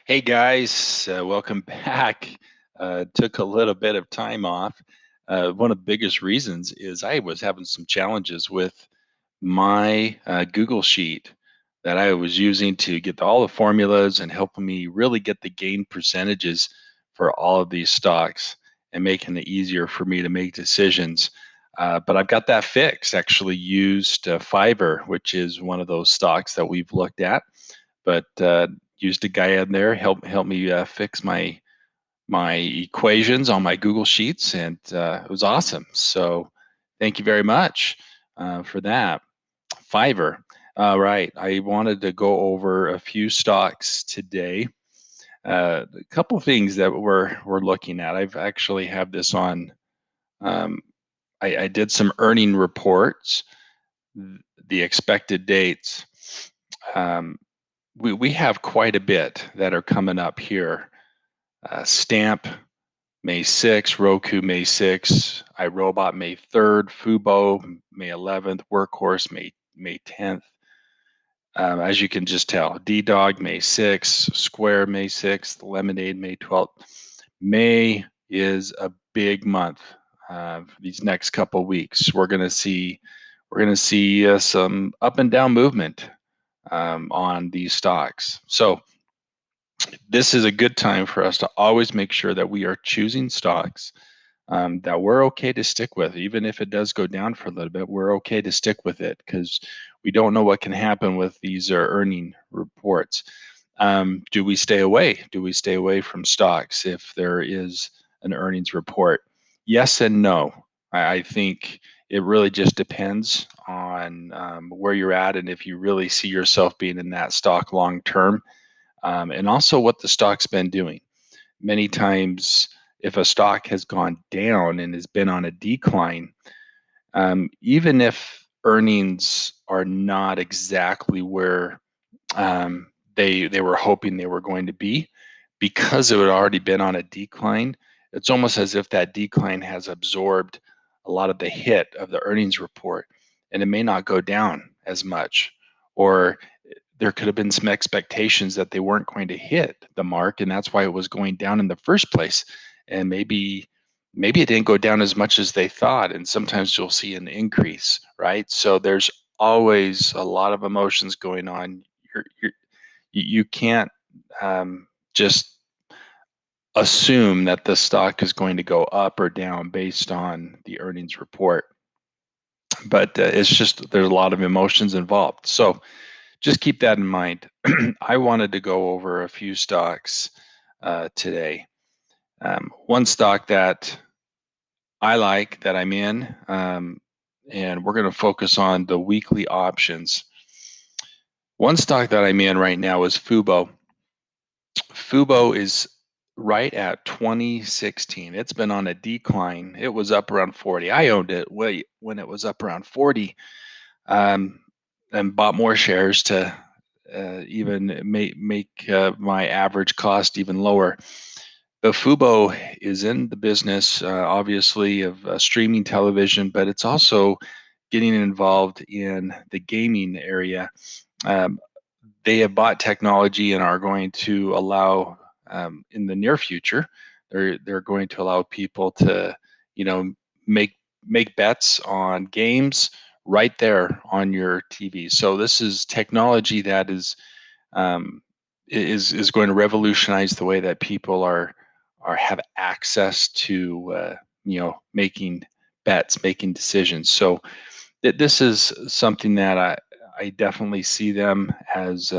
Hey guys, welcome back. Took a little bit of time off. One of the biggest reasons is I was having some challenges with my Google Sheet that I was using to get all the formulas and helping me really get the gain percentages for all of these stocks and making it easier for me to make decisions. But I've got that fixed. Actually, used Fiverr, which is one of those stocks that we've looked at, but used a guy in there help me fix my equations on my Google Sheets, and it was awesome. So thank you very much for that. Fiverr. All right, I wanted to go over a few stocks today. A couple of things that we're looking at. I've actually have this on. Um, I did some earning reports, the expected dates. Um, we have quite a bit that are coming up here. Stamp May 6th, Roku May 6th, iRobot May 3rd, Fubo May 11th, Workhorse May 10th. As you can just tell, D-Dog May 6th, Square May 6th, Lemonade May 12th. May is a big month. These next couple weeks, we're going to see some up and down movement on these stocks. So this is a good time for us to always make sure that we are choosing stocks that we're okay to stick with. Even if it does go down for a little bit, we're okay to stick with it because we don't know what can happen with these earning reports. Do we stay away? Do we stay away from stocks if there is an earnings report? Yes and no. I think it really just depends on where you're at and if you really see yourself being in that stock long term, and also what the stock's been doing. Many times, if a stock has gone down and has been on a decline, even if earnings are not exactly where they were hoping they were going to be, because it had already been on a decline, it's almost as if that decline has absorbed a lot of the hit of the earnings report, and it may not go down as much, or there could have been some expectations that they weren't going to hit the mark, and that's why it was going down in the first place. And maybe it didn't go down as much as they thought, and sometimes you'll see an increase, right? So there's always a lot of emotions going on. You can't just assume that the stock is going to go up or down based on the earnings report, but it's just there's a lot of emotions involved. So just keep that in mind. I wanted to go over a few stocks today. One stock that I like that I'm in, and we're going to focus on the weekly options. One stock that I'm in right now is Fubo. Fubo is right at 2016. It's been on a decline. It was up around 40. I owned it when it was up around 40, um, and bought more shares to even make my average cost even lower. The Fubo is in the business, obviously, of streaming television, but it's also getting involved in the gaming area. Um, they have bought technology and are going to allow, in the near future, they're going to allow people to, you know, make make bets on games right there on your TV. So this is technology that um, is going to revolutionize the way that people are have access to making bets, making decisions. So this is something that I definitely see them as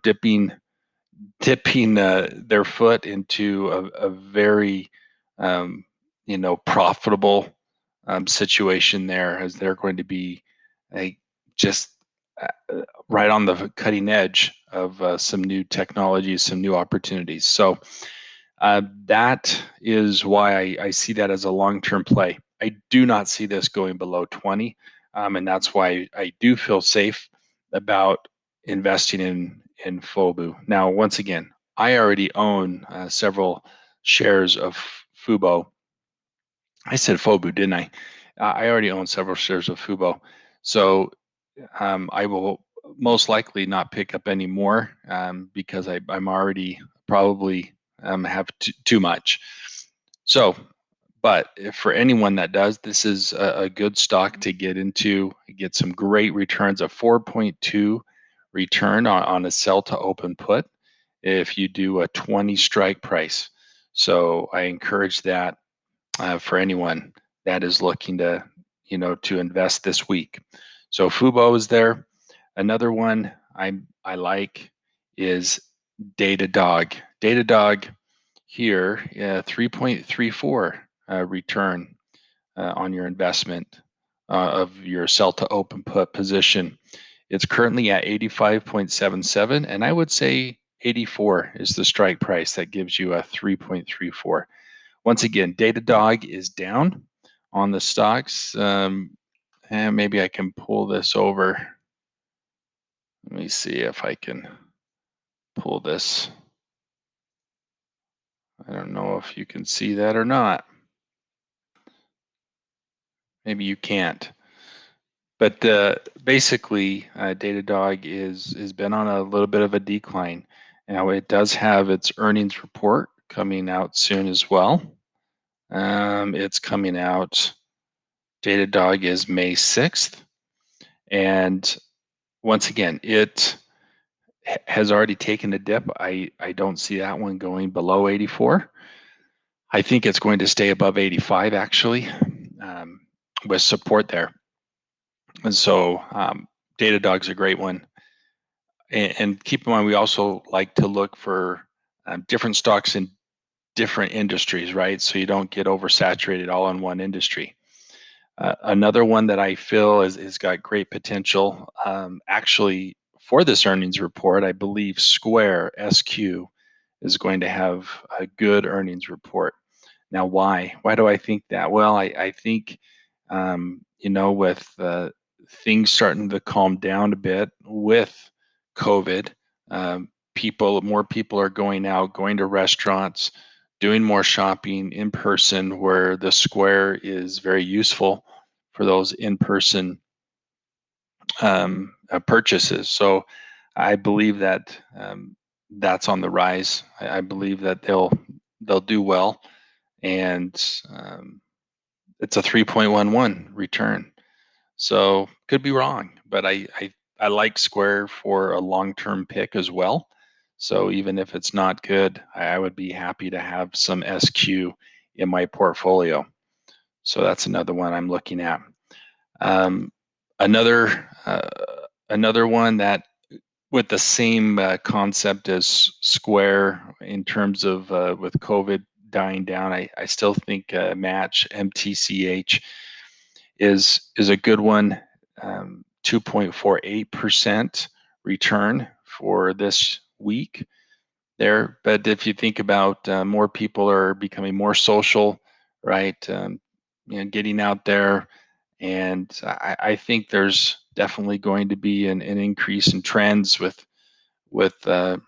dipping their foot into a very profitable situation there, as they're going to be a just right on the cutting edge of some new technologies, some new opportunities. So that is why I see that as a long-term play. I do not see this going below 20, and that's why I do feel safe about investing in FOBU. Now, once again, I already own several shares of Fubo. I said FOBU, didn't I? I already own several shares of Fubo, so I will. most likely not pick up any more because I'm already probably have too much. So, but if for anyone that does, this is a good stock to get into. Get some great returns, a 4.2 return on a sell to open put if you do a 20 strike price. So I encourage that for anyone that is looking to, to invest this week. So Fubo is there. Another one I like is Datadog. Datadog here, 3.34 return on your investment of your sell to open put position. It's currently at 85.77, and I would say 84 is the strike price that gives you a 3.34. Once again, Datadog is down on the stocks. And maybe I can pull this over. Let me see if I can pull this. I don't know if you can see that or not. Maybe you can't. But basically, Datadog is been on a little bit of a decline. Now it does have its earnings report coming out soon as well. It's coming out. Datadog is May 6th, and once again, it has already taken a dip. I don't see that one going below 84. I think it's going to stay above 85 actually, um, with support there. And so Datadog's a great one. And keep in mind, we also like to look for different stocks in different industries, right? So you don't get oversaturated all in one industry. Another one that I feel is got great potential. Actually, for this earnings report, I believe Square SQ is going to have a good earnings report. Now, why? Why do I think that? Well, I think, with things starting to calm down a bit with COVID, more people are going out, going to restaurants, doing more shopping in person, where the Square is very useful for those in-person purchases. So I believe that that's on the rise. I believe that they'll do well, and it's a 3.11 return. So could be wrong, but I like Square for a long-term pick as well. So even if it's not good, I would be happy to have some SQ in my portfolio. So that's another one I'm looking at. Um, another another one that with the same concept as Square in terms of with COVID dying down, I still think Match MTCH is a good one. 2.48% return for this week there. But if you think about more people are becoming more social, right? Getting out there, and I think there's definitely going to be an increase in trends with the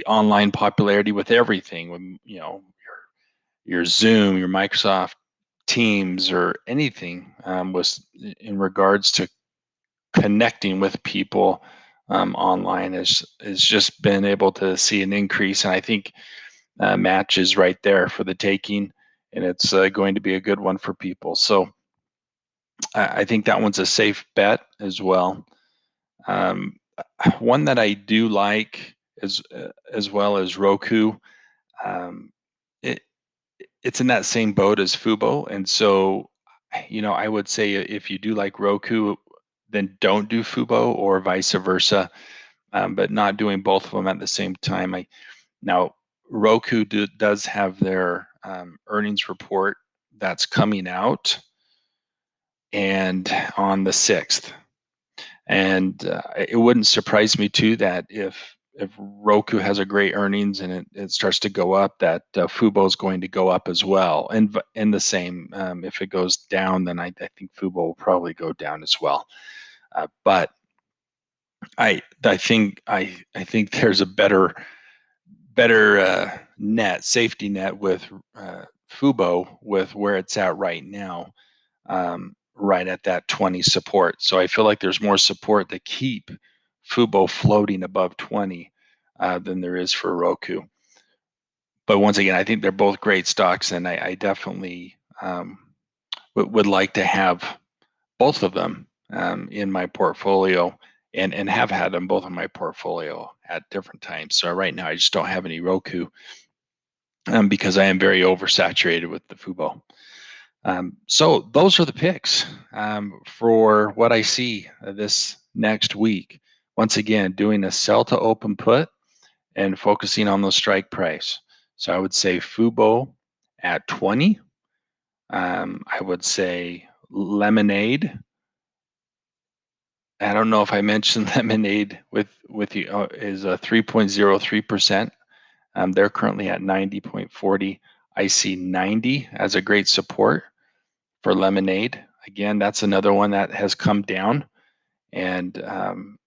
online popularity with everything. When your Zoom, your Microsoft Teams, or anything was in regards to connecting with people online has just been able to see an increase, and I think Match is right there for the taking, and it's going to be a good one for people. So I think that one's a safe bet as well. Um, One that I do like as well as Roku. Um, it, it's in that same boat as Fubo, and so I would say if you do like Roku, then don't do Fubo, or vice versa. But not doing both of them at the same time. Now Roku does have their earnings report that's coming out, and on the 6th. And it wouldn't surprise me too that if Roku has a great earnings and it starts to go up, that Fubo is going to go up as well. And the same, if it goes down, then I think Fubo will probably go down as well. But I think there's a better safety net with Fubo with where it's at right now. right at that 20 support. So I feel like there's more support to keep Fubo floating above 20 than there is for Roku. But once again, I think they're both great stocks, and I definitely would like to have both of them in my portfolio, and have had them both in my portfolio at different times. So right now, I just don't have any Roku because I am very oversaturated with the Fubo. So those are the picks for what I see this next week. Once again, doing a sell to open put and focusing on the strike price. So I would say Fubo at 20. I would say Lemonade. I don't know if I mentioned Lemonade with you is a 3.03%. They're currently at 90.40. I see 90 as a great support for Lemonade. Again, that's another one that has come down and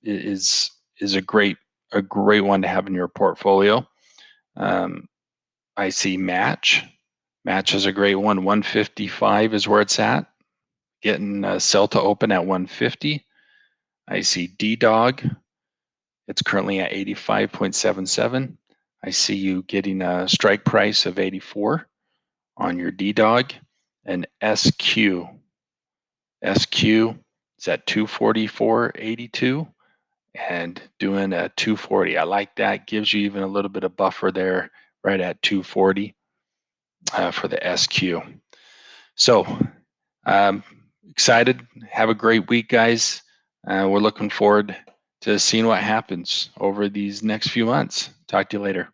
is a great one to have in your portfolio. I see Match. Match is a great one. 155 is where it's at. Getting sell to open at 150. I see D-Dog. It's currently at 85.77. I see you getting a strike price of 84 on your D-Dog. And SQ. SQ is at 244.82 and doing a 240. I like that. Gives you even a little bit of buffer there right at 240 for the SQ. So um, excited. Have a great week, guys. We're looking forward to seeing what happens over these next few months. Talk to you later.